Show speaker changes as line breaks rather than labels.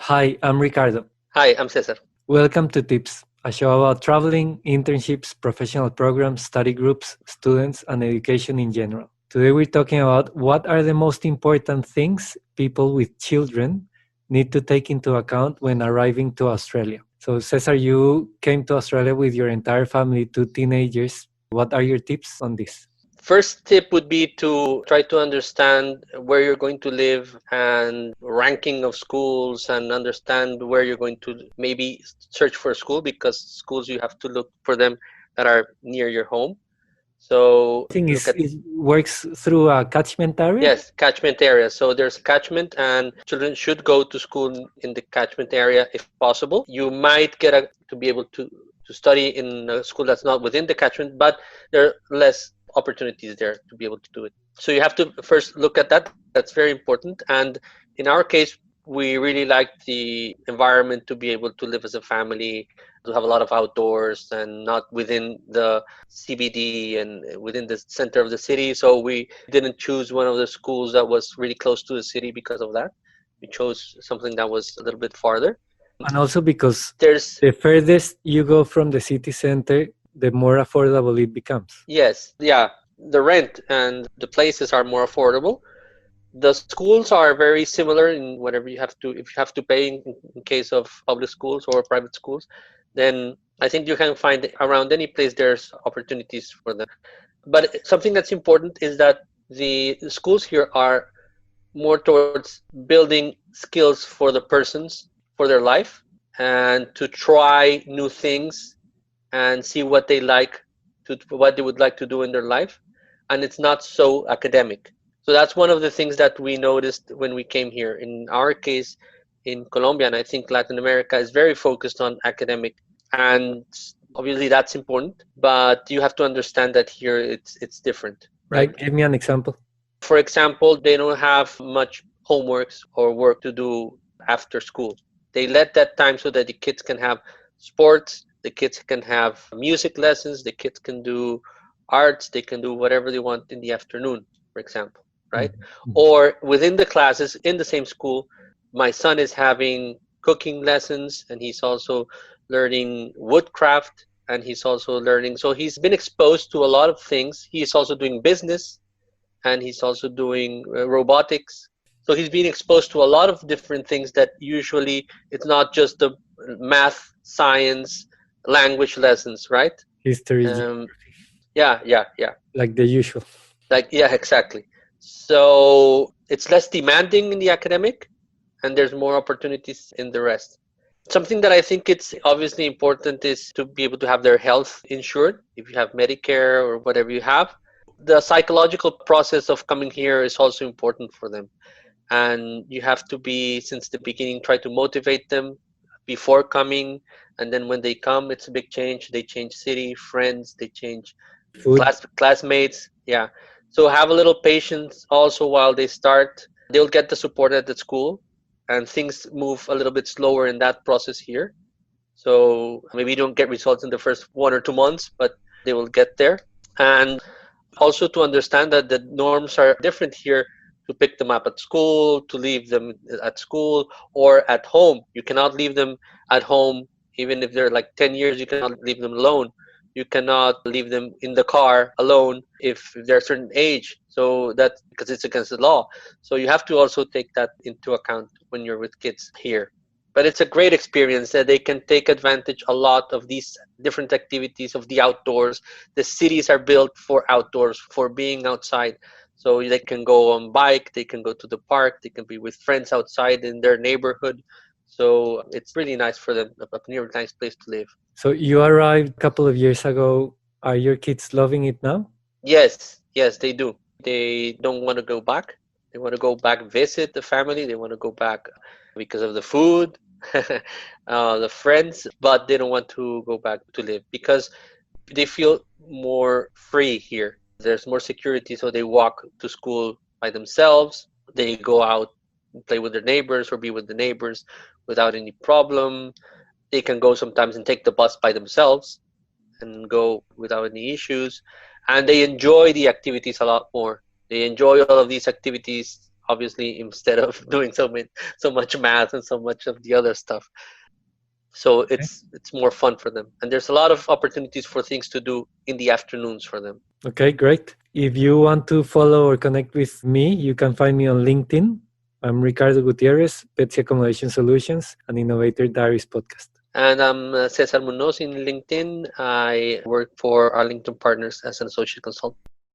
Hi, I'm Ricardo.
Hi, I'm Cesar.
Welcome to Tips, a show about traveling, internships, professional programs, study groups, students, and education in general. Today we're talking about what are the most important things people with children need to take into account when arriving to Australia. So, Cesar, you came to Australia with your entire family, two teenagers. What are your tips on this?
First tip would be to try to understand where you're going to live and ranking of schools and understand where you're going to maybe search for a school because schools you have to look for them that are near your home. So
I think
look at
it works through a catchment area.
yes, catchment area. So there's catchment and children should go to school in the catchment area if possible. You might get to be able to study in a school that's not within the catchment, but there are less opportunities there to be able to do it. So you have to first look at that. That's very important. And in our case, we really like the environment to be able to live as a family, to have a lot of outdoors and not within the CBD and within the center of the city. So we didn't choose one of the schools that was really close to the city because of that. We chose something that was a little bit farther.
And also because
There's
the furthest you go from the city center, the more affordable it becomes.
yes, yeah, the rent and the places are more affordable. The schools are very similar in whatever you have to, if you have to pay in case of public schools or private schools, then I think you can find around any place there's opportunities for them. But something that's important is that the schools here are more towards building skills for the persons for their life and to try new things and see what they like to what they would like to do in their life, and it's not so academic. So that's one of the things that we noticed when we came here. In our case, in Colombia, and I think Latin America is very focused on academic, and obviously that's important. But you have to understand that here it's different, right?
Like, give me an example.
For example, they don't have much homeworks or work to do after school. They let that time so that the kids can have sports, the kids can have music lessons, the kids can do arts, they can do whatever they want in the afternoon, for example, right?
Mhm.
Or within the classes in the same school, my son is having cooking lessons and he's also learning woodcraft and he's also learning. So he's been exposed to a lot of things. He's also doing business and he's also doing robotics. So he's being exposed to a lot of different things that usually it's not just the math, science, language lessons, right?
History,
Um, yeah.
like the usual.
Like, yeah, exactly. So it's less demanding in the academic and there's more opportunities in the rest. Something that I think it's obviously important is to be able to have their health insured if you have Medicare or whatever you have. The psychological process of coming here is also important for them. And you have to be, since the beginning, try to motivate them before coming. And then when they come, it's a big change. They change city, friends, they change
Food.
classmates. Yeah. So have a little patience also while they start. They'll get the support at the school and things move a little bit slower in that process here. So maybe you don't get results in the first 1 or 2 months, but they will get there. And also to understand that the norms are different here to pick them up at school, to leave them at school or at home. You cannot leave them at home, even if they're like 10 years, you cannot leave them alone. You cannot leave them in the car alone if they're a certain age. So that's because it's against the law. So you have to also take that into account when you're with kids here. But it's a great experience that they can take advantage a lot of these different activities of the outdoors. The cities are built for outdoors, for being outside. So they can go on bike, they can go to the park, they can be with friends outside in their neighborhood. So it's really nice for them, a really nice place to live.
So you arrived a couple of years ago. Are your kids loving it now?
Yes, they do. They don't want to go back. They want to go back, visit the family. They want to go back because of the food, the friends, but they don't want to go back to live because they feel more free here. There's more security, so they walk to school by themselves. They go out and play with their neighbors or be with the neighbors without any problem. They can go sometimes and take the bus by themselves and go without any issues. And they enjoy the activities a lot more. They enjoy all of these activities obviously, instead of doing so much math and so much of the other stuff. So it's more fun for them, and there's a lot of opportunities for things to do in the afternoons for them.
Okay, great. If you want to follow or connect with me, you can find me on LinkedIn. I'm Ricardo Gutierrez, Petsy Accommodation Solutions and Innovator Diaries podcast.
And I'm Cesar Munoz in LinkedIn. I work for our LinkedIn partners as an associate consultant.